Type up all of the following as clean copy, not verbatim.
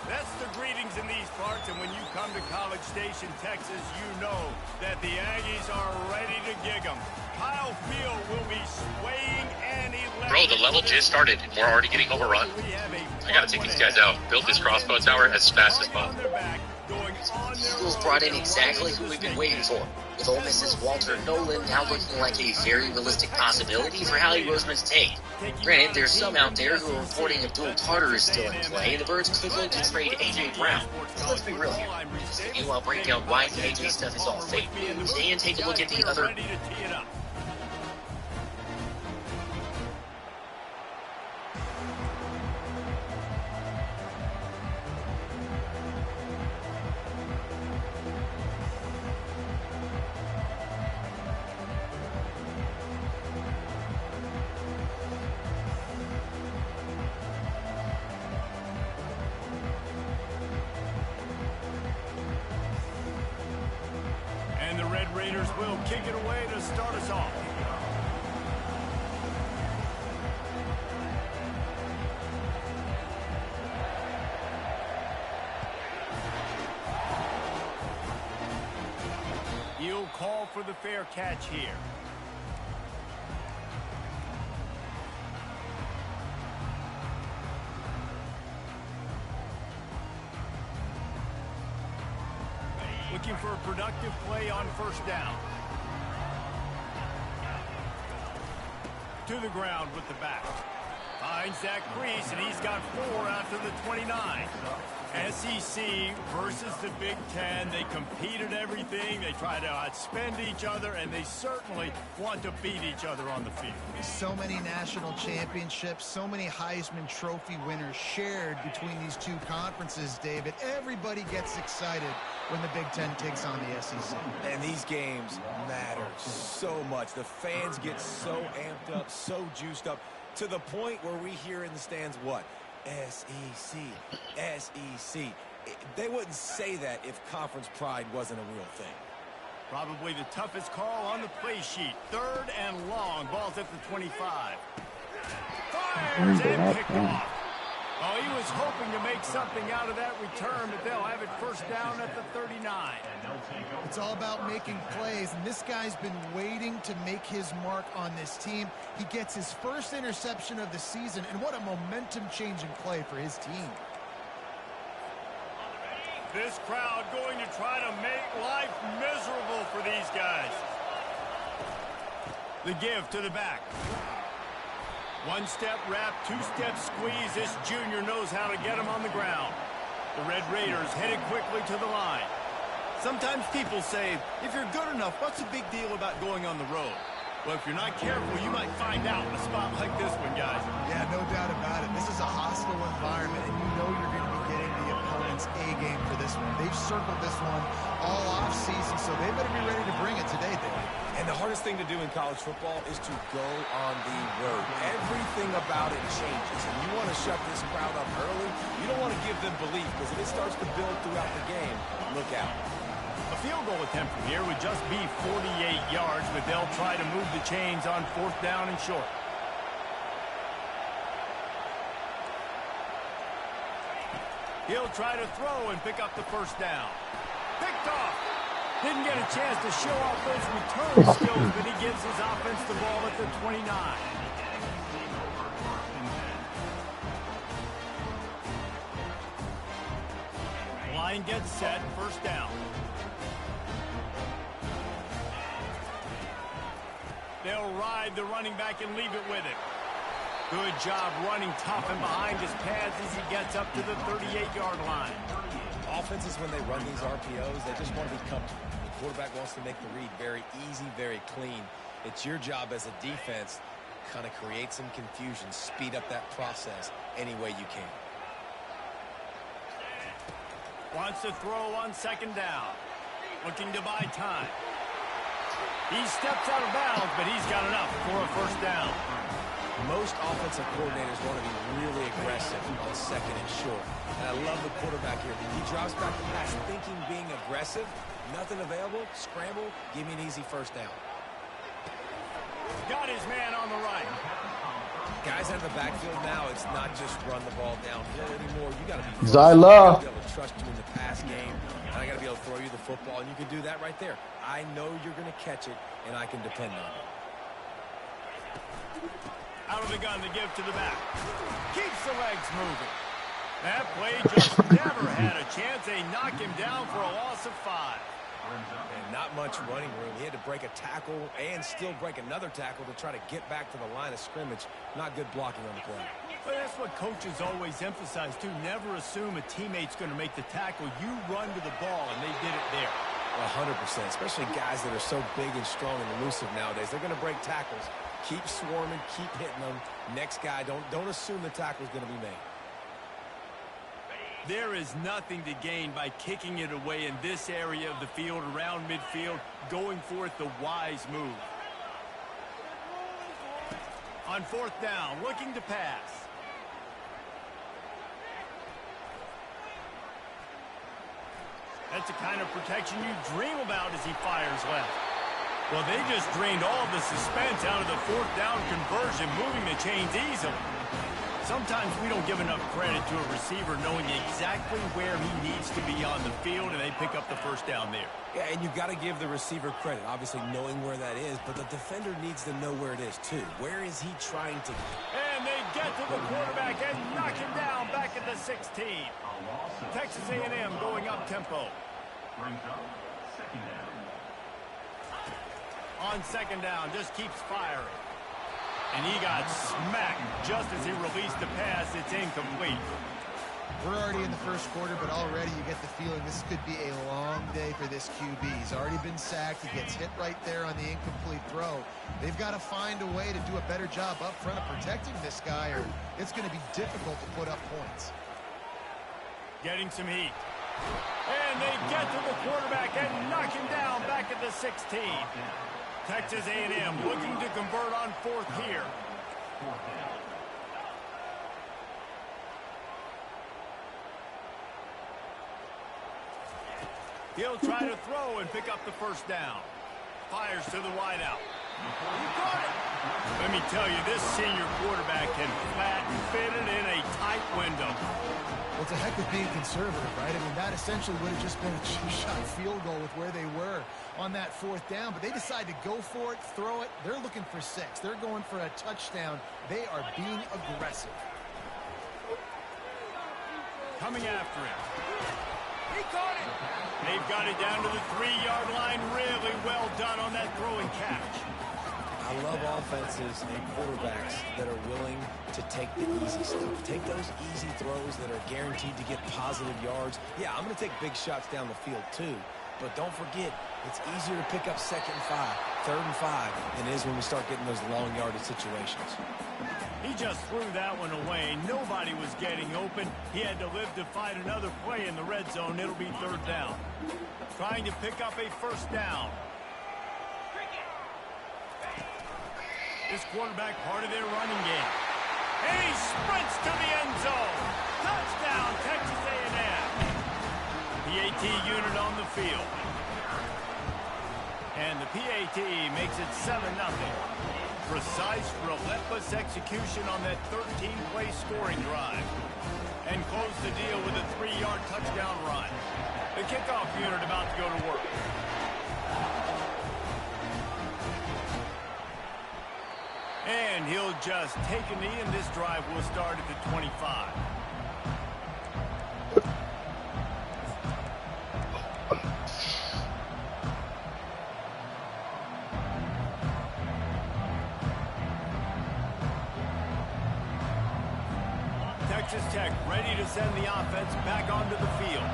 That's the greetings in these parts, and when you come to College Station, Texas, you know that the Aggies are ready to gig 'em. Kyle Field will be swaying and electric. Bro, the level just started, and we're already getting overrun. I gotta take these guys out. Build this crossbow tower as fast as possible. Eagles brought in exactly who we've been waiting for, with Ole Miss's Walter Nolan now looking like a very realistic possibility for Howie Roseman's take. Granted, there's some out there who are reporting Abdul Carter is still in play, and the Birds could look to trade A.J. Brown. So let's be real here. Today, I'll break down why the A.J. stuff is all fake news, and take a look at the other... Raiders will kick it away to start us off. He'll call for the fair catch here. Looking for a productive play on first down. To the ground with the back. Finds Zach Priest, and he's got 4 after the 29. SEC versus the Big Ten. They compete at everything. They try to outspend each other, and they certainly want to beat each other on the field. So many national championships, so many Heisman Trophy winners shared between these two conferences, David. Everybody gets excited when the Big Ten takes on the SEC. And these games matter so much. The fans get so amped up, so juiced up, to the point where we hear in the stands what? SEC, SEC. They wouldn't say that if conference pride wasn't a real thing. Probably the toughest call on the play sheet. 3rd and long. Ball's at the 25. Fires and picked off. Oh, he was hoping to make something out of that return, but they'll have it first down at the 39. It's all about making plays, and this guy's been waiting to make his mark on this team. He gets his first interception of the season, and what a momentum-changing play for his team. This crowd going to try to make life miserable for these guys. The give to the back. 1-step wrap, 2-step squeeze. This junior knows how to get him on the ground. The Red Raiders headed quickly to the line. Sometimes people say, if you're good enough, what's the big deal about going on the road? Well, if you're not careful, you might find out in a spot like this one, guys. Yeah, no doubt about it. This is a hostile environment, and you know you're going to be getting the opponent's A-game for this one. They've circled this one all off-season, so they better be ready to bring it today, David. And the hardest thing to do in college football is to go on the road. Everything about it changes, and you want to shut this crowd up early. You don't want to give them belief, because if it starts to build throughout the game, look out. A field goal attempt from here would just be 48 yards, but they'll try to move the chains on 4th down and short. He'll try to throw and pick up the first down. Picked off. Didn't get a chance to show off those return skills, but he gives his offense the ball at the 29. Line gets set, first down. They'll ride the running back and leave it with him. Good job running tough and behind his pads as he gets up to the 38-yard line. Offenses, when they run these RPOs, they just want to be comfortable. The quarterback wants to make the read very easy, very clean. It's your job as a defense to kind of create some confusion, speed up that process any way you can. Wants to throw on 2nd down. Looking to buy time. He steps out of bounds, but he's got enough for a first down. Most offensive coordinators want to be really aggressive on 2nd and short. And I love the quarterback here. He drops back the pass thinking being aggressive. Nothing available. Scramble. Give me an easy first down. Got his man on the right. Guys out of the backfield now, it's not just run the ball downhill anymore. You got to be Zyla. able to trust you in the pass game, and I got to be able to throw you the football, and you can do that right there. I know you're going to catch it, and I can depend on it. Out of the gun to give to the back. Keeps the legs moving. That play just never had a chance. They knock him down for a loss of 5. And not much running room. He had to break a tackle and still break another tackle to try to get back to the line of scrimmage. Not good blocking on the play. But that's what coaches always emphasize, too. Never assume a teammate's going to make the tackle. You run to the ball, and they did it there. 100%, especially guys that are so big and strong and elusive nowadays. They're going to break tackles. Keep swarming, keep hitting them. Next guy, don't assume the tackle's going to be made. There is nothing to gain by kicking it away in this area of the field, around midfield, going for it the wise move. On 4th down, looking to pass. That's the kind of protection you dream about as he fires left. Well, they just drained all of the suspense out of the 4th down conversion, moving the chains easily. Sometimes we don't give enough credit to a receiver knowing exactly where he needs to be on the field, and they pick up the 1st down there. Yeah, and you've got to give the receiver credit, obviously knowing where that is, but the defender needs to know where it is, too. Where is he trying to go? And they get to the quarterback and knock him down back at the 16. Texas A&M going up tempo. On 2nd down, just keeps firing. And he got smacked just as he released the pass. It's incomplete. We're already in the 1st quarter, but already you get the feeling this could be a long day for this QB. He's already been sacked. He gets hit right there on the incomplete throw. They've got to find a way to do a better job up front of protecting this guy, or it's going to be difficult to put up points. Getting some heat. And they get to the quarterback and knock him down back at the 16. Texas A&M looking to convert on 4th here. He'll try to throw and pick up the 1st down. Fires to the wideout. He caught it. Let me tell you, this senior quarterback can flatten, fit it in a tight window. Well, it's a heck of being conservative, right? I mean, that essentially would have just been a 2-shot field goal with where they were on that 4th down. But they decide to go for it, throw it. They're looking for 6. They're going for a touchdown. They are being aggressive. Coming after him. He caught it. They've got it down to the 3-yard line. Really well done on that throw and catch. I love offenses and quarterbacks that are willing to take the easy stuff. Take those easy throws that are guaranteed to get positive yards. Yeah, I'm going to take big shots down the field too. But don't forget, it's easier to pick up 2nd and 5, 3rd and 5 than it is when we start getting those long yardage situations. He just threw that one away. Nobody was getting open. He had to live to fight another play in the red zone. It'll be 3rd down. Trying to pick up a 1st down. This quarterback part of their running game. And he sprints to the end zone. Touchdown, Texas A&M. The PAT unit on the field. And the PAT makes it 7-0. Precise, relentless execution on that 13-play scoring drive. And close the deal with a 3-yard touchdown run. The kickoff unit about to go to work. And he'll just take a knee, and this drive will start at the 25. Texas Tech ready to send the offense back onto the field.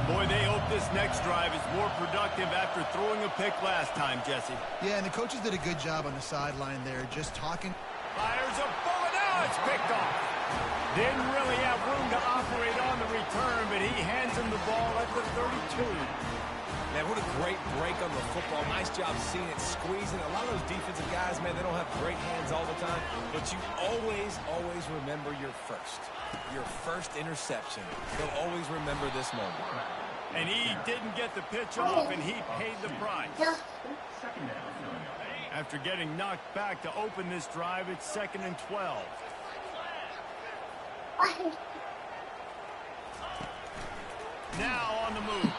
Boy, they hope this next drive is more productive after throwing a pick last time, Jesse. Yeah, and the coaches did a good job on the sideline there, just talking. Fires a bullet, now it's picked off. Didn't really have room to operate on the return, but he hands him the ball at the 32. Man, what a great break on the football. Nice job seeing it, squeezing. A lot of those defensive guys, man, they don't have great hands all the time, but you always remember your first interception. They'll always remember this moment. And he didn't get the pitch off, and he paid the price. After getting knocked back to open this drive, it's 2nd and 12. Now on the move.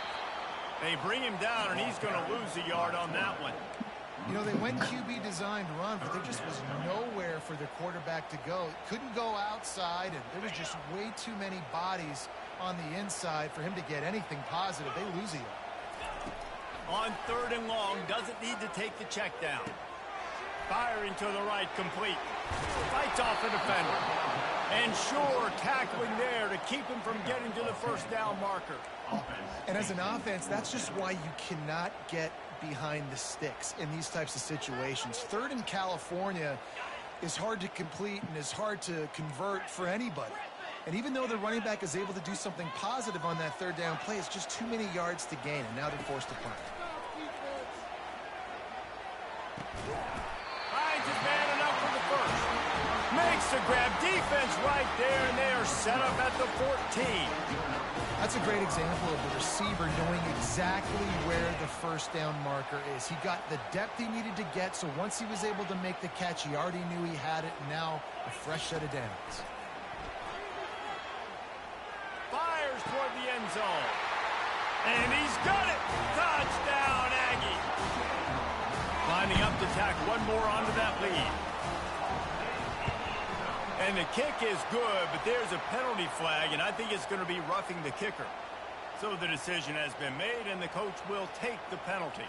They bring him down, and he's going to lose a yard on that one. You know, they went QB designed run, but there just was nowhere for the quarterback to go. Couldn't go outside, and there was just way too many bodies on the inside for him to get anything positive. They lose a yard. On 3rd and long, doesn't need to take the check down. Firing to the right, complete. Fights off a defender. And sure, tackling there to keep him from getting to the first down marker. And as an offense, that's just why you cannot get behind the sticks in these types of situations. 3rd in California is hard to complete and is hard to convert for anybody. And even though the running back is able to do something positive on that 3rd down play, it's just too many yards to gain, and now they're forced to punt. Finds his man enough for the first. Makes the grab. Defense right there, and they are set up at the 14. That's a great example of the receiver knowing exactly where the first down marker is. He got the depth he needed to get, so once he was able to make the catch, he already knew he had it, and now a fresh set of downs. Fires toward the end zone. And he's got it. Touchdown, Aggie. Lining up to tack one more onto that lead. And the kick is good, but there's a penalty flag, and I think it's going to be roughing the kicker. So the decision has been made, and the coach will take the penalty.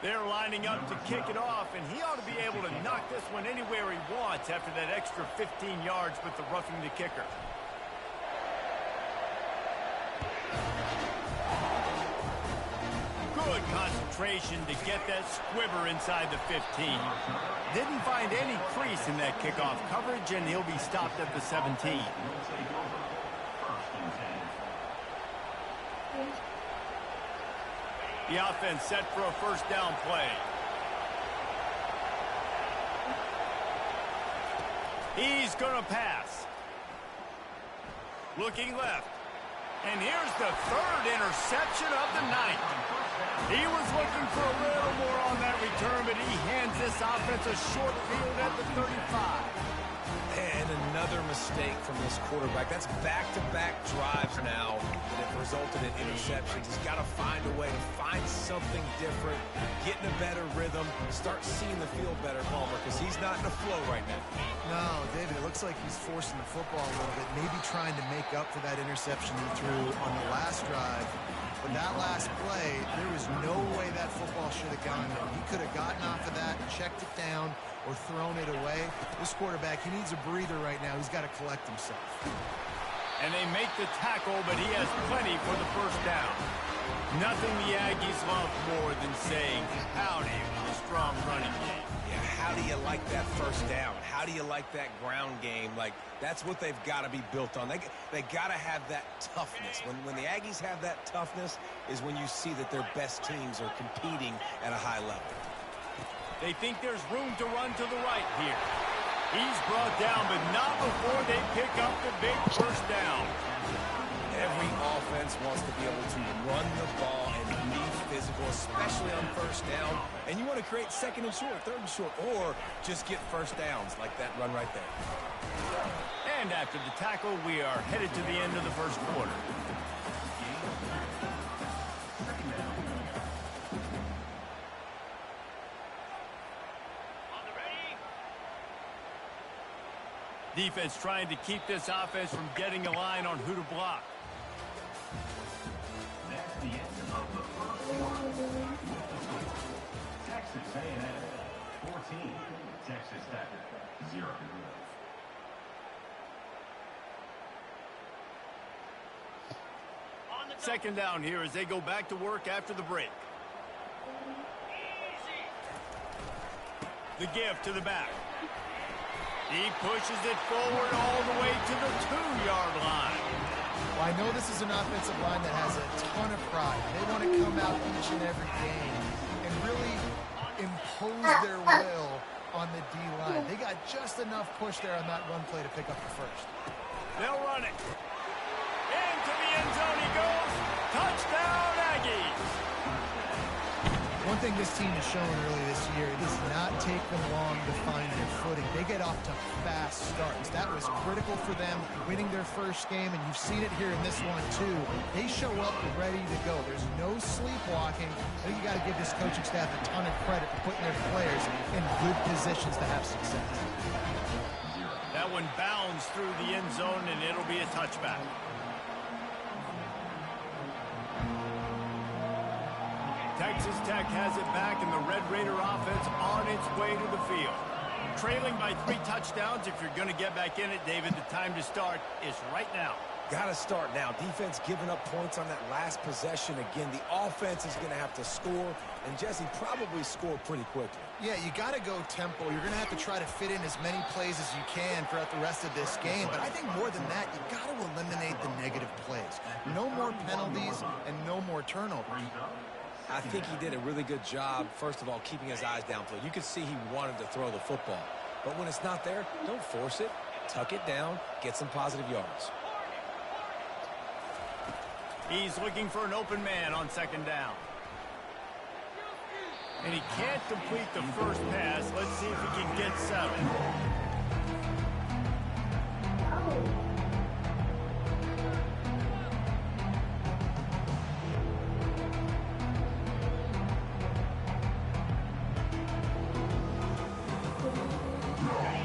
They're lining up to kick it off, and he ought to be able to knock this one anywhere he wants after that extra 15 yards with the roughing the kicker. Good concentration to get that squibber inside the 15. Didn't find any crease in that kickoff coverage, and he'll be stopped at the 17. The offense set for a first down play. He's going to pass. Looking left. And here's the 3rd interception of the night. He was looking for a little more on that return, but he hands this offense a short field at the 35. And another mistake from this quarterback. That's back-to-back drives now that have resulted in interceptions. He's got to find a way to find something different, get in a better rhythm, start seeing the field better, Palmer, because he's not in a flow right now. No, David, it looks like he's forcing the football a little bit, maybe trying to make up for that interception he threw on the last drive. But that last play, there was no way that football should have gone there. He could have gotten off of that, checked it down, or thrown it away. This quarterback, he needs a breather right now. He's got to collect himself. And they make the tackle, but he has plenty for the first down. Nothing the Aggies love more than saying howdy with a strong running game. Yeah, how do you like that first down? How do you like that ground game? Like, that's what they've got to be built on. They got to have that toughness. When the Aggies have that toughness is when you see that their best teams are competing at a high level. They think there's room to run to the right here. He's brought down, but not before they pick up the big first down. Every offense wants to be able to run the ball and be physical, especially on first down. And you want to create 2nd and short, 3rd and short, or just get first downs like that run right there. And after the tackle, we are headed to the end of the first quarter. Defense trying to keep this offense from getting a line on who to block. That's the end of the first quarter. Texas A&M 14, Texas Tech 0. Second down here as they go back to work after the break. The give to the back. He pushes it forward all the way to the 2-yard line. Well, I know this is an offensive line that has a ton of pride. They want to come out each and every game and really impose their will on the D-line. They got just enough push there on that run play to pick up the first. They'll run it. Into the end zone he One thing this team has shown early this year, it does not take them long to find their footing. They get off to fast starts. That was critical for them winning their first game, and you've seen it here in this one too. They show up ready to go. There's no sleepwalking. I think you got to give this coaching staff a ton of credit for putting their players in good positions to have success. That one bounds through the end zone, and it'll be a touchback. Texas Tech has it back, and the Red Raider offense on its way to the field. Trailing by 3 touchdowns. If you're going to get back in it, David, the time to start is right now. Got to start now. Defense giving up points on that last possession. Again, the offense is going to have to score, and Jesse probably score pretty quickly. Yeah, you got to go tempo. You're going to have to try to fit in as many plays as you can throughout the rest of this game. But I think more than that, you got to eliminate the negative plays. No more penalties and no more turnovers. I think he did a really good job, first of all, keeping his eyes downfield. You could see he wanted to throw the football. But when it's not there, don't force it. Tuck it down, get some positive yards. He's looking for an open man on second down. And he can't complete the first pass. Let's see if he can get 7.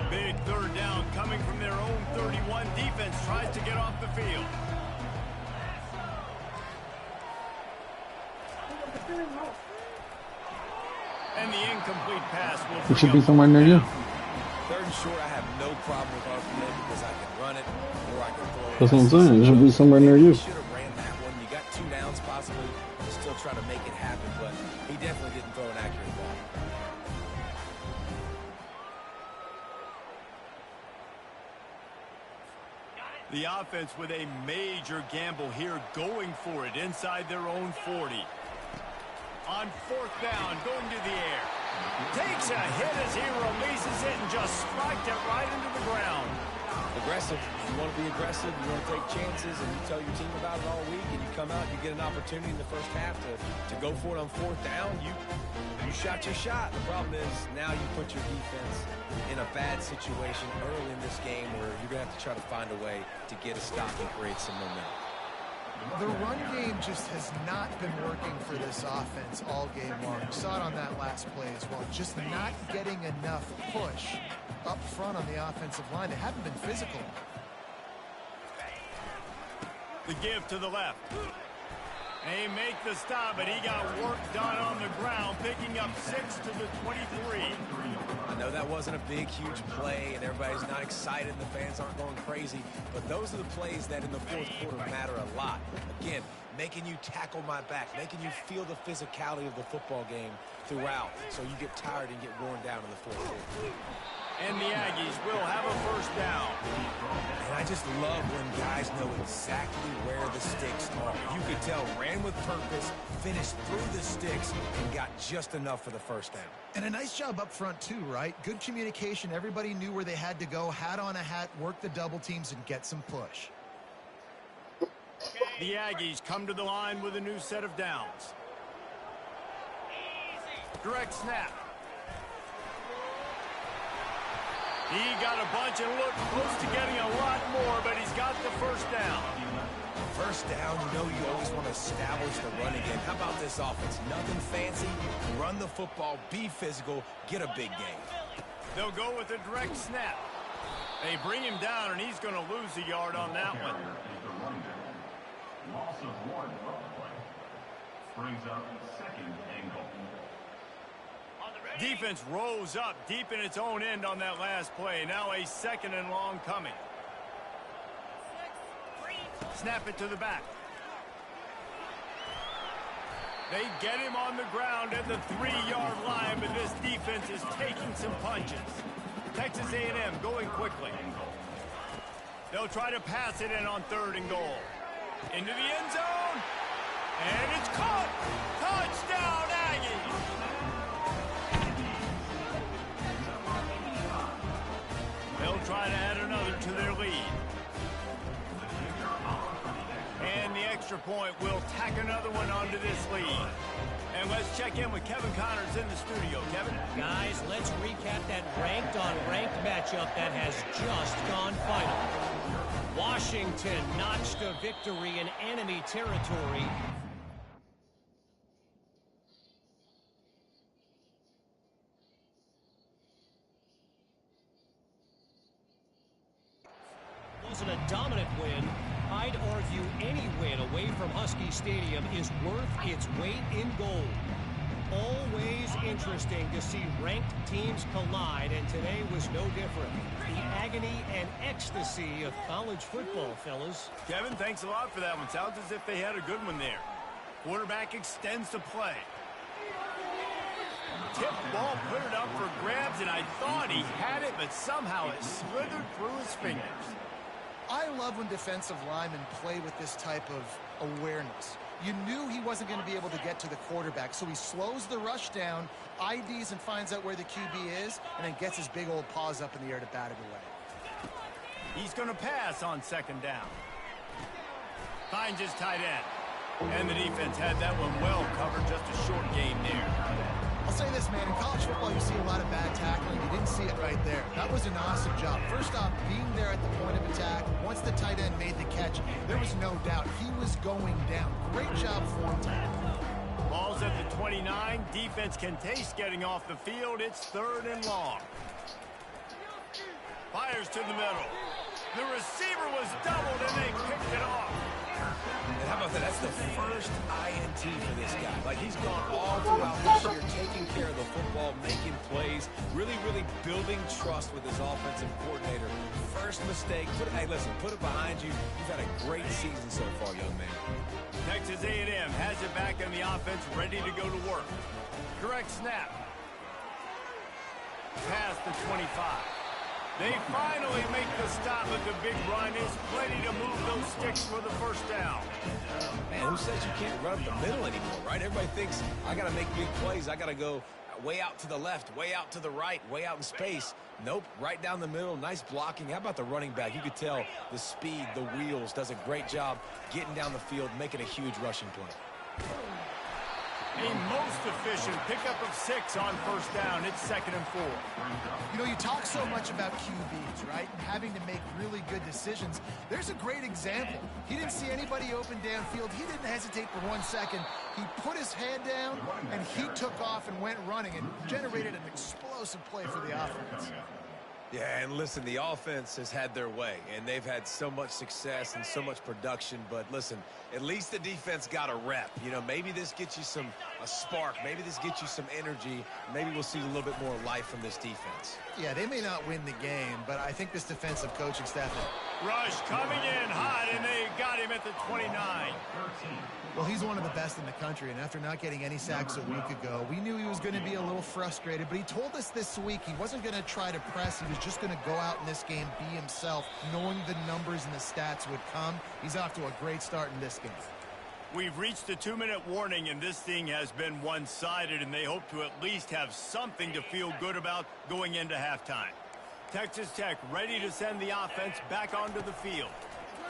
Big third down coming from their own 31. Defense tries to get off the field. And the incomplete pass will It should be somewhere near you. Third and short, I have no problem with RPM because I can run it or I can throw it. That's what I'm saying. It should be somewhere near you. Should have ran that one. You got 2 downs possibly. Still trying to make it happen, but he definitely didn't throw an accurate ball. The offense with a major gamble here, going for it inside their own 40. On 4th down, going to the air. Takes a hit as he releases it and just spiked it right into the ground. Aggressive. You want to be aggressive. You want to take chances, and you tell your team about it all week, and you come out, you get an opportunity in the first half to go for it on 4th down. You shot your shot. The problem is now you put your defense in a bad situation early in this game where you're going to have to try to find a way to get a stop and create some momentum. The run game just has not been working for this offense all game long. You saw it on that last play as well. Just not getting enough push up front on the offensive line. They haven't been physical. The give to the left. They make the stop, but he got work done on the ground, picking up 6 to the 23. I know that wasn't a big, huge play, and everybody's not excited, the fans aren't going crazy, but those are the plays that in the 4th quarter matter a lot. Again, making you tackle my back, making you feel the physicality of the football game throughout, so you get tired and get worn down in the 4th quarter. And the Aggies will have a first down. And I just love when guys know exactly where the sticks are. You could tell, ran with purpose, finished through the sticks, and got just enough for the first down. And a nice job up front too, right? Good communication. Everybody knew where they had to go, hat on a hat, work the double teams, and get some push. The Aggies come to the line with a new set of downs. Direct snap. He got a bunch and looked close to getting a lot more, but he's got the first down. First down, you know you always want to establish the run again. How about this offense? Nothing fancy. Run the football, be physical, get a big gain. They'll go with a direct snap. They bring him down, and he's going to lose a yard on that one. Loss of 1 on the play. Brings up 2nd and goal. Defense rose up deep in its own end on that last play. Now a 2nd and long coming. Snap it to the back. They get him on the ground at the 3-yard line, but this defense is taking some punches. Texas A&M going quickly. They'll try to pass it in on 3rd and goal. Into the end zone. And it's caught. Touchdown, Aggies. They'll try to add another to their lead. And the extra point will tack another one onto this lead. And let's check in with Kevin Connors in the studio. Kevin? Guys, let's recap that ranked-on-ranked matchup that has just gone final. Washington notched a victory in enemy territory. Wasn't a dominant win. I'd argue any win away from Husky Stadium is worth its weight in gold. Always interesting to see ranked teams collide, and today was no different. The agony and ecstasy of college football, fellas. Kevin, thanks a lot for that one. Sounds as if they had a good one there. Quarterback extends the play. Tip ball, put it up for grabs, and I thought he had it, but somehow it slithered through his fingers. I love when defensive linemen play with this type of awareness. You knew he wasn't going to be able to get to the quarterback, so he slows the rush down, IDs and finds out where the QB is, and then gets his big old paws up in the air to bat it away. He's going to pass on second down. Finds his tight end. And the defense had that one well covered, just a short game there. I'll say this, man, in college football you see a lot of bad tackling. You didn't see it right there. That was an awesome job. First off, being there at the point of attack, once the tight end made the catch, there was no doubt he was going down. Great job form tackling. Ball's at the 29. Defense can taste getting off the field. It's 3rd and long. Fires to the middle. The receiver was doubled and they picked it off. And how about that? That's the first INT for this guy. Like, he's gone all throughout this year, taking care of the football, making plays, really building trust with his offensive coordinator. First mistake, hey, listen, put it behind you. You've had a great season so far, young man. Texas A&M has it back in the offense, ready to go to work. Correct snap. Past the 25. They finally make the stop, but the big run is plenty to move those sticks for the first down. Man, who says you can't run up the middle anymore, right? Everybody thinks, I got to make big plays. I got to go way out to the left, way out to the right, way out in space. Nope, right down the middle. Nice blocking. How about the running back? You could tell the speed, the wheels, does a great job getting down the field, making a huge rushing play. A most efficient pickup of 6 on first down. It's 2nd and 4. You know, you talk so much about QBs, right? And having to make really good decisions. There's a great example. He didn't see anybody open downfield. He didn't hesitate for 1 second. He put his head down, and he took off and went running and generated an explosive play for the offense. Yeah, and listen, the offense has had their way, and they've had so much success and so much production. But listen, at least the defense got a rep. You know, maybe this gets you a spark. Maybe this gets you some energy. Maybe we'll see a little bit more life from this defense. Yeah, they may not win the game, but I think this defensive coaching staff... Rush coming in hot, and they got him at the 29. Well, he's one of the best in the country, and after not getting any sacks a week ago, we knew he was going to be a little frustrated, but he told us this week he wasn't going to try to press. He was just going to go out in this game, be himself, knowing the numbers and the stats would come. He's off to a great start in this game. We've reached the 2-minute warning, and this thing has been one-sided, and they hope to at least have something to feel good about going into halftime. Texas Tech ready to send the offense back onto the field.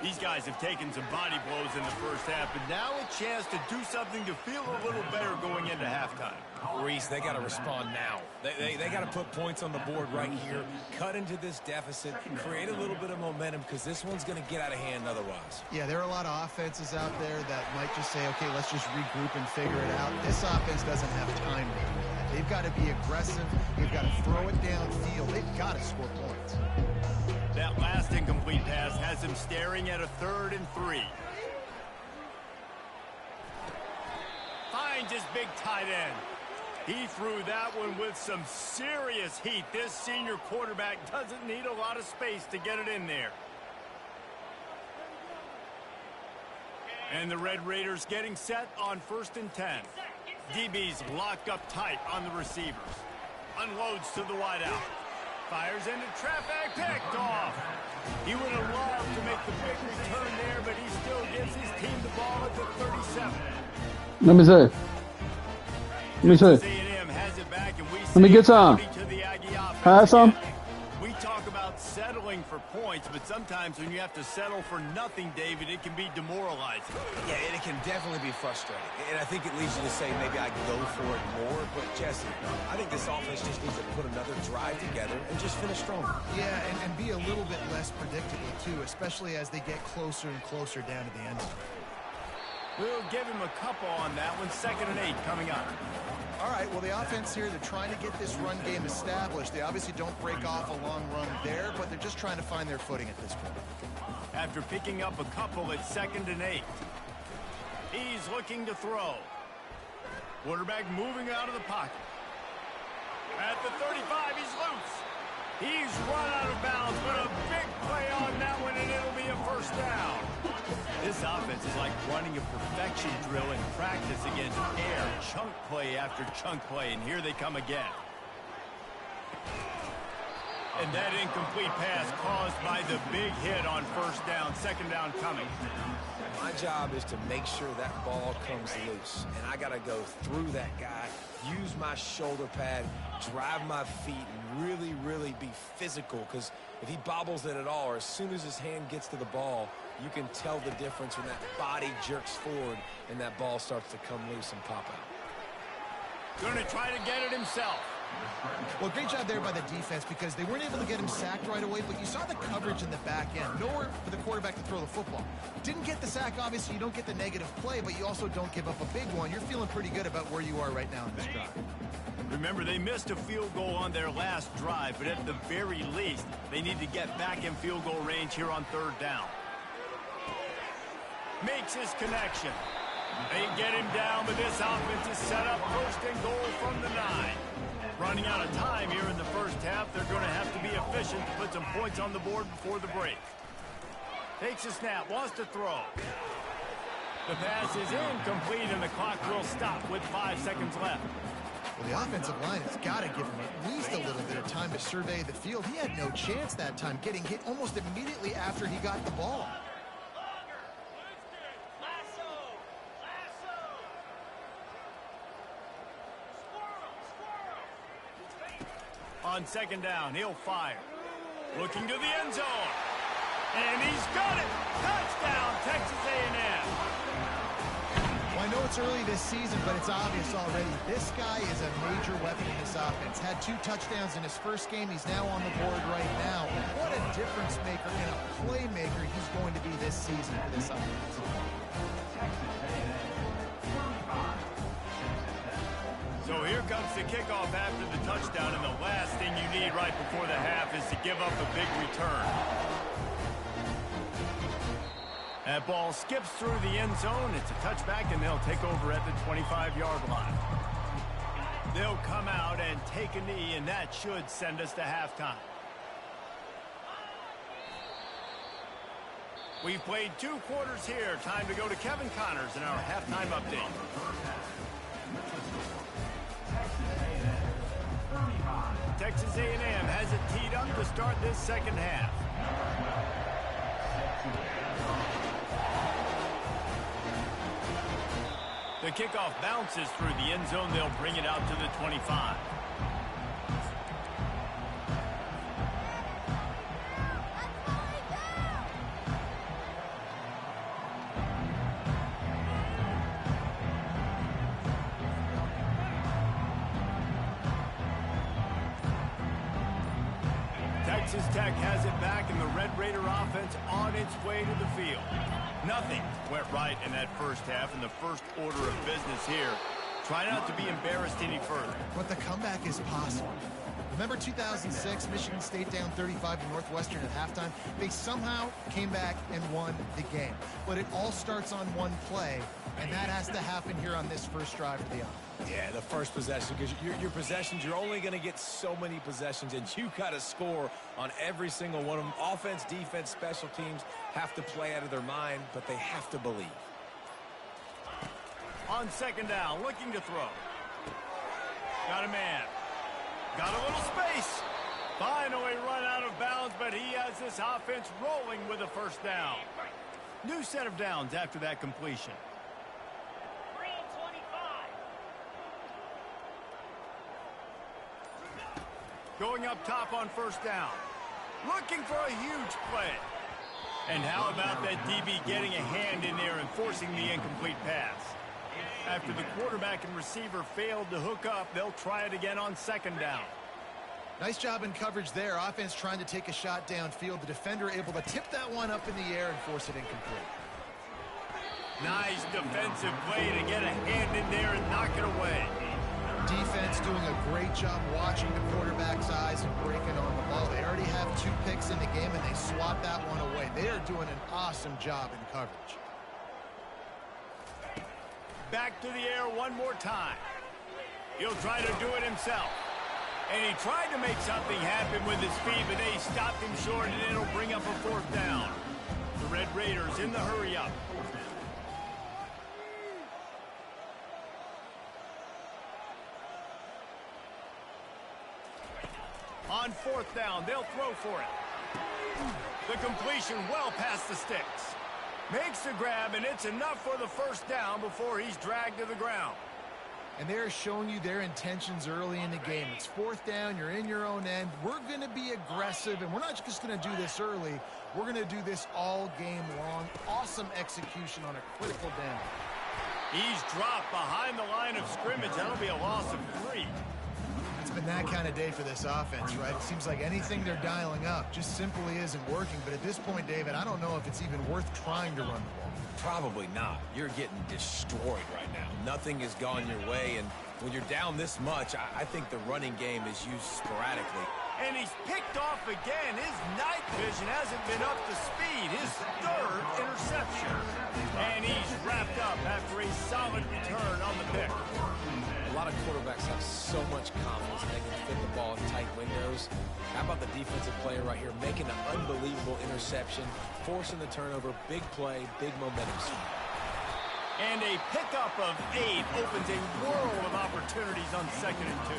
These guys have taken some body blows in the first half, but now a chance to do something to feel a little better going into halftime. Reese, they got to respond now. They got to put points on the board right here, cut into this deficit, create a little bit of momentum, because this one's going to get out of hand otherwise. Yeah, there are a lot of offenses out there that might just say, okay, let's just regroup and figure it out. This offense doesn't have time to do that. They've got to be aggressive. They've got to throw it downfield. They've got to score points. That last incomplete pass has him staring at a 3rd and 3. Finds his big tight end. He threw that one with some serious heat. This senior quarterback doesn't need a lot of space to get it in there. And the Red Raiders getting set on 1st and 10. DB's locked up tight on the receivers. Unloads to the wideout. Fires into traffic, picked off. He would have loved to make the big return there, but he still gives his team the ball at the 37. Let me see. Let me see. A&M has it back, and we Let me get some. to the Aggie offense Have some. again. We talk about settling swing for points, but sometimes when you have to settle for nothing, David, it can be demoralizing. Yeah, and it can definitely be frustrating. And I think it leads you to say maybe I go for it more. But, Jesse, I think this offense just needs to put another drive together and just finish strong. Yeah, and be a little bit less predictable, too, especially as they get closer and closer down to the end zone. We'll give him a couple on that one. 2nd and 8 coming up. All right, well, the offense here, they're trying to get this run game established. They obviously don't break off a long run there, but they're just trying to find their footing at this point. After picking up a couple at 2nd and 8. He's looking to throw. Quarterback moving out of the pocket. At the 35, he's loose. He's run out of bounds, but a big play on that one, and it'll be a first down. This offense is like running a perfection drill in practice against air, chunk play after chunk play, and here they come again. And that incomplete pass caused by the big hit on first down, 2nd down coming. My job is to make sure that ball comes loose, and I got to go through that guy, use my shoulder pad, drive my feet, and really, really be physical, because if he bobbles it at all, or as soon as his hand gets to the ball, you can tell the difference when that body jerks forward and that ball starts to come loose and pop out. Going to try to get it himself. Well, great job there by the defense because they weren't able to get him sacked right away, but you saw the coverage in the back end. Nowhere for the quarterback to throw the football. Didn't get the sack, obviously. You don't get the negative play, but you also don't give up a big one. You're feeling pretty good about where you are right now in this drive. Remember, they missed a field goal on their last drive, but at the very least, they need to get back in field goal range here on 3rd down. Makes his connection. They get him down, but this offense is set up 1st and goal from the 9. Running out of time here in the first half, they're going to have to be efficient to put some points on the board before the break. Takes a snap, wants to throw. The pass is incomplete, and the clock will stop with 5 seconds left. Well, the offensive line has got to give him at least a little bit of time to survey the field. He had no chance that time, getting hit almost immediately after he got the ball. On 2nd down, he'll fire. Looking to the end zone. And he's got it. Touchdown, Texas A&M. Well, I know it's early this season, but it's obvious already. This guy is a major weapon in this offense. Had 2 touchdowns in his first game. He's now on the board right now. What a difference maker and a playmaker he's going to be this season for this offense. So here comes the kickoff after the touchdown, and the last thing you need right before the half is to give up a big return. That ball skips through the end zone. It's a touchback, and they'll take over at the 25-yard line. They'll come out and take a knee, and that should send us to halftime. We've played 2 quarters here. Time to go to Kevin Connors in our halftime update. Texas A&M has it teed up to start this second half. The kickoff bounces through the end zone. They'll bring it out to the 25. Texas Tech has it back, and the Red Raider offense on its way to the field. Nothing went right in that first half, in the first order of business here. Try not to be embarrassed any further. But the comeback is possible. Remember 2006, Michigan State down 35 to Northwestern at halftime? They somehow came back and won the game. But it all starts on one play, and that has to happen here on this first drive of the offense. Yeah, the first possession, because your possessions, you're only going to get so many possessions, and you got to score on every single one of them. Offense, defense, special teams have to play out of their mind, but they have to believe. On 2nd down, looking to throw. Got a man. Got a little space. Finally run out of bounds, but he has this offense rolling with a first down. New set of downs after that completion. Going up top on first down. looking for a huge play. And how about that DB getting a hand in there and forcing the incomplete pass? After the quarterback and receiver failed to hook up, they'll try it again on second down. Nice job in coverage there. Offense trying to take a shot downfield. The defender able to tip that one up in the air and force it incomplete. Nice defensive play to get a hand in there and knock it away. Defense doing a great job watching the quarterback's eyes and breaking on the ball. They already have 2 picks in the game, and they swat that one away. They are doing an awesome job in coverage. Back to the air one more time. He'll try to do it himself. And he tried to make something happen with his feet, but they stopped him short, and it'll bring up a 4th down. The Red Raiders in the hurry-up. On 4th down, they'll throw for it. The completion well past the sticks. Makes the grab, and it's enough for the 1st down before he's dragged to the ground. And they're showing you their intentions early in the game. It's 4th down, you're in your own end. We're going to be aggressive, and we're not just going to do this early. We're going to do this all game long. Awesome execution on a critical down. He's dropped behind the line of scrimmage. That'll be a loss of 3. It's been that kind of day for this offense, right? It seems like anything they're dialing up just simply isn't working. But at this point, David, I don't know if it's even worth trying to run the ball. Probably not. You're getting destroyed right now. Nothing has gone your way, and when you're down this much, I think the running game is used sporadically. And he's picked off again. His night vision hasn't been up to speed. His 3rd interception. And he's wrapped up after a solid return on the pick. A lot of quarterbacks have so much confidence they can fit the ball in tight windows. How about the defensive player right here making an unbelievable interception, forcing the turnover, big play, big momentum swing. And a pickup of 8 opens a world of opportunities on 2nd and 2.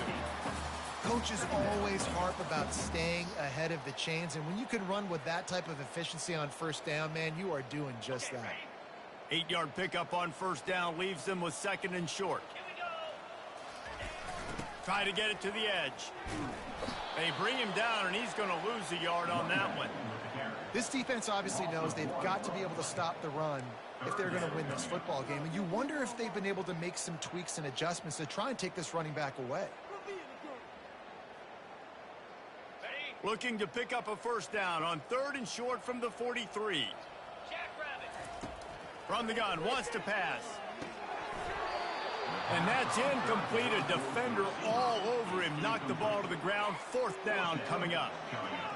Coaches always harp about staying ahead of the chains, and when you can run with that type of efficiency on 1st down, man, you are doing just that. 8-yard pickup on 1st down leaves them with 2nd and short. Try to get it to the edge. They bring him down, and he's going to lose a yard on that one. This defense obviously knows they've got to be able to stop the run if they're going to win this football game. And you wonder if they've been able to make some tweaks and adjustments to try and take this running back away. Looking to pick up a 1st down on 3rd and short from the 43. From the gun, wants to pass. And that's incomplete. A defender all over him. Knocked the ball to the ground. 4th down coming up.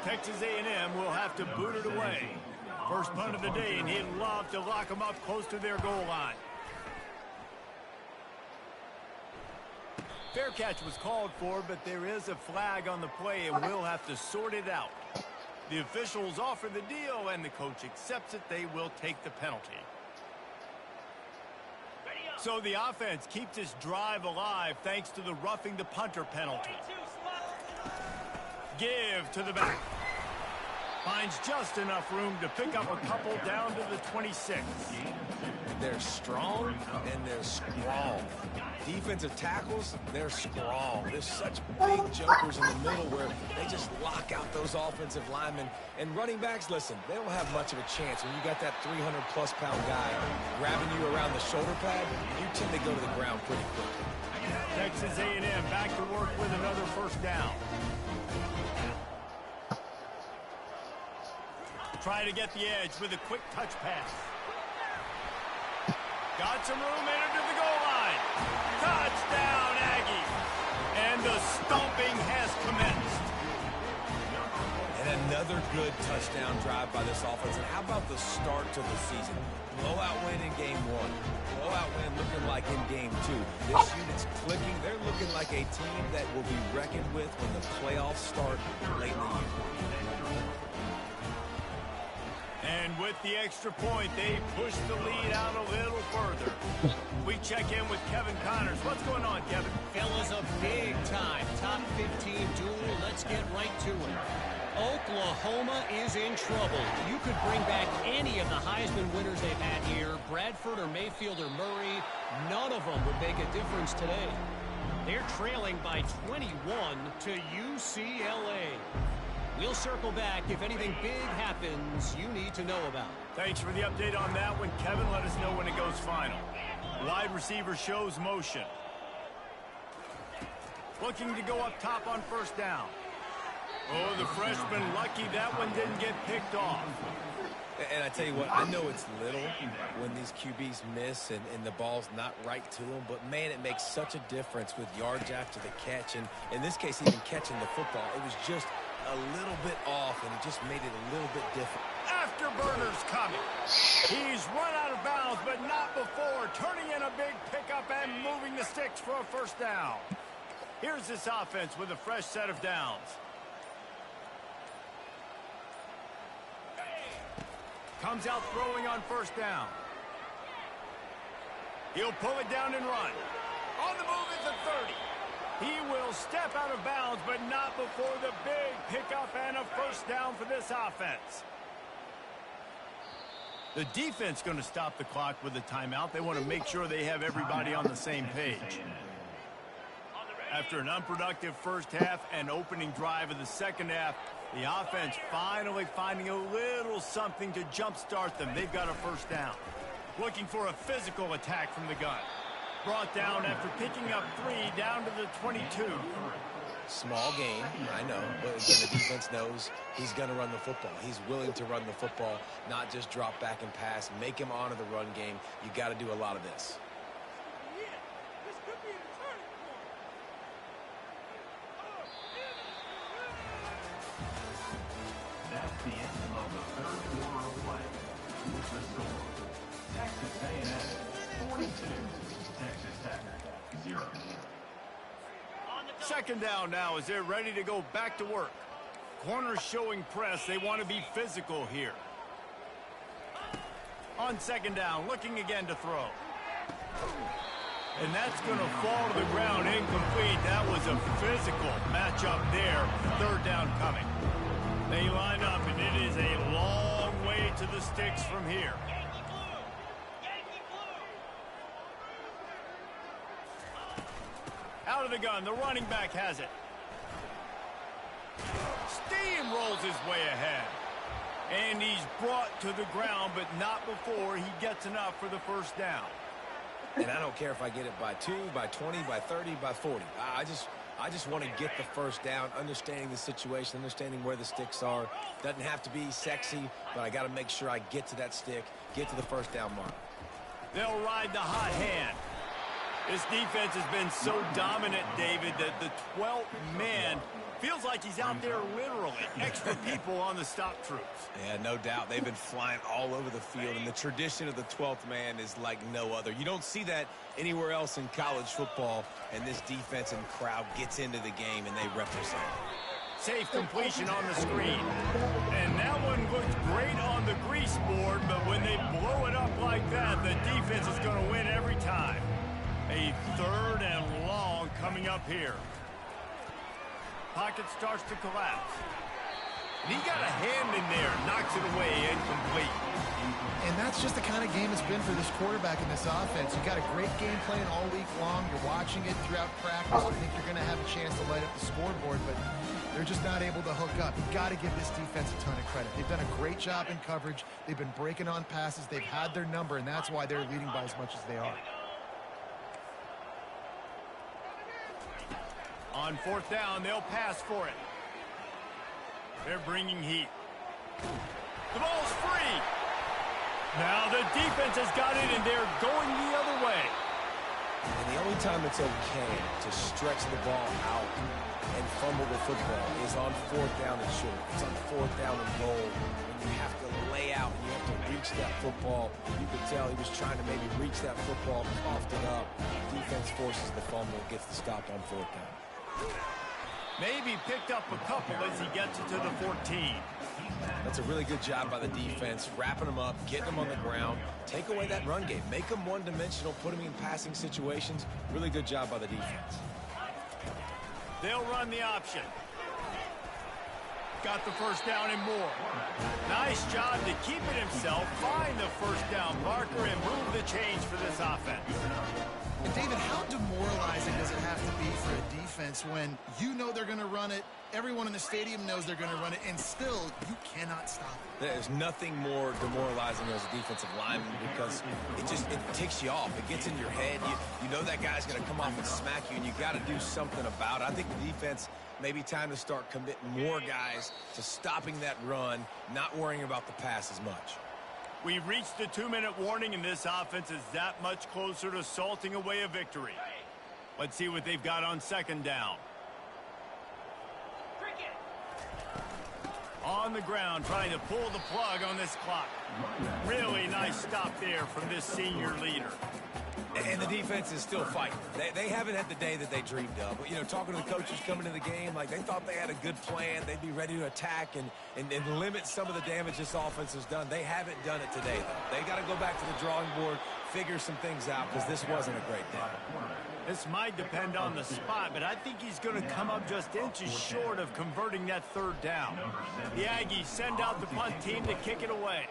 Texas A&M will have to boot it away. First punt of the day, and he'd love to lock them up close to their goal line. Fair catch was called for, but there is a flag on the play, and we'll have to sort it out. The officials offer the deal, and the coach accepts it. They will take the penalty. So the offense keeps this drive alive thanks to the roughing the punter penalty. Give to the back. Finds just enough room to pick up a couple down to the 26. They're strong and they're strong. Defensive tackles, they're strong. There's such big jokers in the middle where they just lock out those offensive linemen. And running backs, listen, they don't have much of a chance. When you got that 300-plus pound guy grabbing you around the shoulder pad, you tend to go to the ground pretty quickly. Texas A&M back to work with another 1st down. Try to get the edge with a quick touch pass. Got some room, entered to the goal line. Touchdown, Aggies. And the stomping has commenced. And another good touchdown drive by this offense. And how about the start to the season? Blowout win in game 1. Blowout win looking like in game 2. This unit's clicking. They're looking like a team that will be reckoned with when the playoffs start late in the year. And with the extra point, they push the lead out a little further. We check in with Kevin Connors. What's going on, Kevin? Fellas, a big-time top 15 duel. Let's get right to it. Oklahoma is in trouble. You could bring back any of the Heisman winners they've had here, Bradford or Mayfield or Murray. None of them would make a difference today. They're trailing by 21 to UCLA. We'll circle back if anything big happens you need to know about. Thanks for the update on that one, Kevin. Let us know when it goes final. Wide receiver shows motion. Looking to go up top on first down. Oh, the freshman lucky that one didn't get picked off. And I tell you what, I know it's little when these QBs miss and the ball's not right to them, but man, it makes such a difference with yards after the catch. And in this case, even catching the football, it was just a little bit off, and it just made it a little bit different. Afterburner's coming. He's run out of bounds, but not before. Turning in a big pickup and moving the sticks for a first down. Here's this offense with a fresh set of downs. Comes out throwing on first down. He'll pull it down and run. On the move is the 30. He will step out of bounds, but not before the big pickup and a first down for this offense. The defense going to stop the clock with a timeout. They want to make sure they have everybody on the same page. After an unproductive first half and opening drive of the second half, the offense finally finding a little something to jumpstart them. They've got a first down. Looking for a physical attack from the gun. Brought down after picking up 3 down to the 22. Small game, I know, but again, the defense knows he's going to run the football. He's willing to run the football, not just drop back and pass, make him honor the run game. You got to do a lot of this. That's the end of the third quarter of play. With the score, Texas A&M 42, Texas Tech 0. Second down now as they're ready to go back to work. Corners showing press. They want to be physical here. On second down, looking again to throw. And that's going to fall to the ground incomplete. That was a physical matchup there. Third down coming. They line up, and it is a long way to the sticks from here. Out of the gun, the running back has it. Steamrolls his way ahead. And he's brought to the ground, but not before he gets enough for the first down. And I don't care if I get it by 2, by 20, by 30, by 40. I just want to get the first down, understanding the situation, understanding where the sticks are. Doesn't have to be sexy, but I got to make sure I get to that stick, get to the first down mark. They'll ride the hot hand. This defense has been so dominant, David, that the 12th man feels like he's out there literally. Extra people on the stop troops. Yeah, no doubt. They've been flying all over the field, and the tradition of the 12th man is like no other. You don't see that anywhere else in college football, and this defense and crowd gets into the game, and they represent. Safe completion on the screen. And that one looked great on the grease board, but when they blow it up like that, the defense is going to win every time. A third and long coming up here. Pocket starts to collapse. And he got a hand in there, knocks it away, incomplete. And that's just the kind of game it's been for this quarterback in this offense. You've got a great game plan all week long. You're watching it throughout practice. You think you're going to have a chance to light up the scoreboard, but they're just not able to hook up. You've got to give this defense a ton of credit. They've done a great job in coverage. They've been breaking on passes. They've had their number, and that's why they're leading by as much as they are. On fourth down, they'll pass for it. They're bringing heat. The ball's free. Now the defense has got it, and they're going the other way. And the only time it's okay to stretch the ball out and fumble the football is on fourth down and short. It's on fourth down and goal when you have to lay out and you have to reach that football. You could tell he was trying to maybe reach that football, coughed it up. Defense forces the fumble, gets the stop on fourth down. Maybe picked up a couple as he gets it to the 14. That's a really good job by the defense, wrapping them up, getting them on the ground, take away that run game, make them one-dimensional, put them in passing situations. Really good job by the defense. They'll run the option. Got the first down and more. Nice job to keep it himself, find the first down marker, and move the change for this offense. And David, how demoralizing does it have to be for a defense when you know they're going to run it, everyone in the stadium knows they're going to run it, and still you cannot stop it? There's nothing more demoralizing as a defensive lineman because it ticks you off. It gets in your head. You know that guy's going to come off and smack you, and you got to do something about it. I think the defense, maybe time to start committing more guys to stopping that run, not worrying about the pass as much. We've reached the 2-minute warning, and this offense is that much closer to salting away a victory. Let's see what they've got on second down. On the ground, trying to pull the plug on this clock. Really nice stop there from this senior leader. And the defense is still fighting. They haven't had the day that they dreamed of. But, you know, talking to the coaches coming into the game, like they thought they had a good plan. They'd be ready to attack and limit some of the damage this offense has done. They haven't done it today, though. They got to go back to the drawing board, figure some things out, because this wasn't a great day. This might depend on the spot, but I think he's going to come up just inches short of converting that third down. The Aggies send out the punt team to kick it away.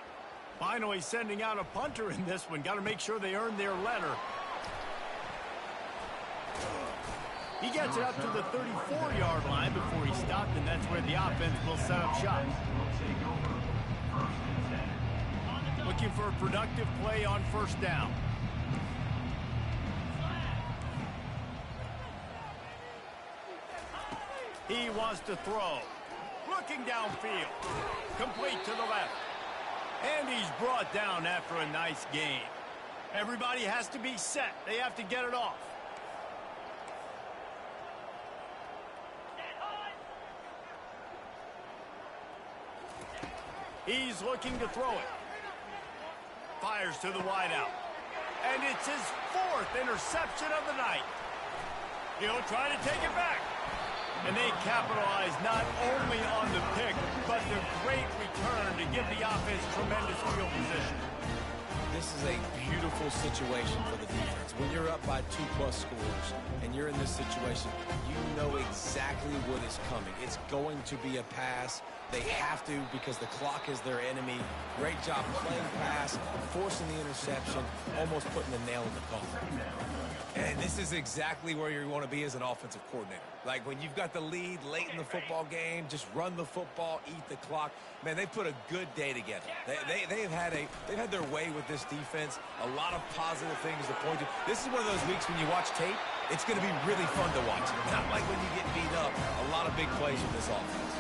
Finally sending out a punter in this one. Got to make sure they earn their letter. He gets it up to the 34-yard line before he stopped, and that's where the offense will set up shop. Looking for a productive play on first down. He wants to throw. Looking downfield. Complete to the left. And he's brought down after a nice gain. Everybody has to be set. They have to get it off. He's looking to throw it. Fires to the wideout. And it's his fourth interception of the night. He'll try to take it back. And they capitalize not only on the pick, but the great return to give the offense tremendous field position. This is a beautiful situation for the defense. When you're up by 2+ scores and you're in this situation, you know exactly what is coming. It's going to be a pass. They have to because the clock is their enemy. Great job playing pass, forcing the interception, almost putting the nail in the coffin. And this is exactly where you want to be as an offensive coordinator. Like when you've got the lead late in the football game, just run the football, eat the clock. Man, they put a good day together. They've had their way with this defense. A lot of positive things to point to. This is one of those weeks when you watch tape, it's going to be really fun to watch. Not like when you get beat up. A lot of big plays with this offense.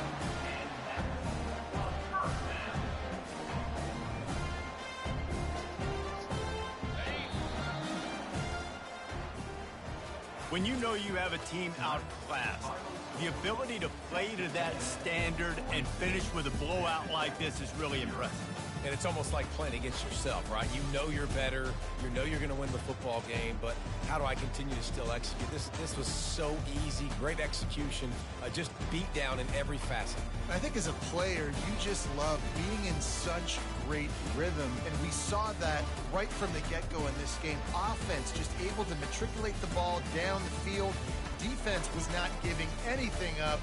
When you know you have a team outclassed, the ability to play to that standard and finish with a blowout like this is really impressive. And it's almost like playing against yourself, right? You know you're better. You know you're going to win the football game, but how do I continue to still execute? This was so easy. Great execution. Just beat down in every facet. I think as a player, you just love being in such great rhythm, and we saw that right from the get-go in this game. Offense just able to matriculate the ball down the field. Defense was not giving anything up.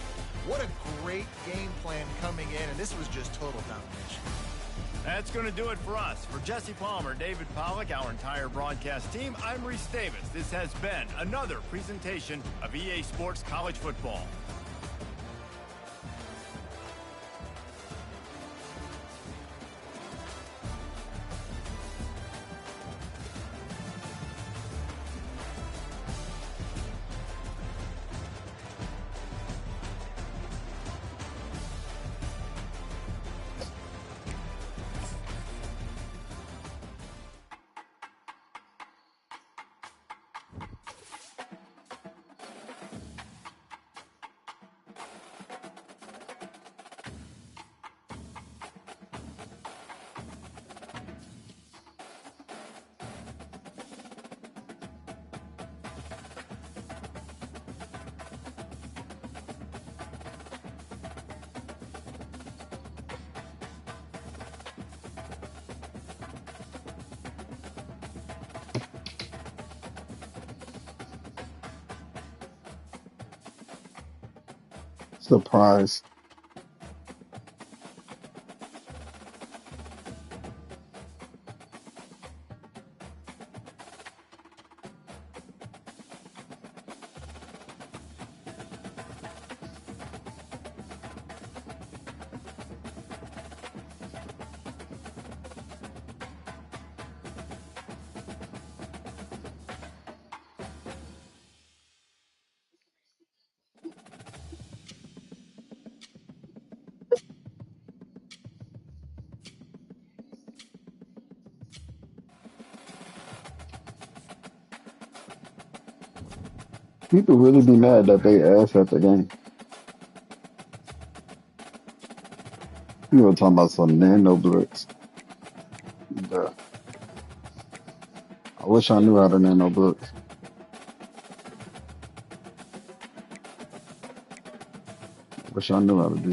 What a great game plan coming in, and this was just total domination. That's going to do it for us. For Jesse Palmer, David Pollack, our entire broadcast team, I'm Reese Davis. This has been another presentation of EA Sports College Football. Surprise. People really be mad that they ass at the game. You were talking about some nano blitz. Yeah. I wish I knew how to nano blitz. Wish I knew how to do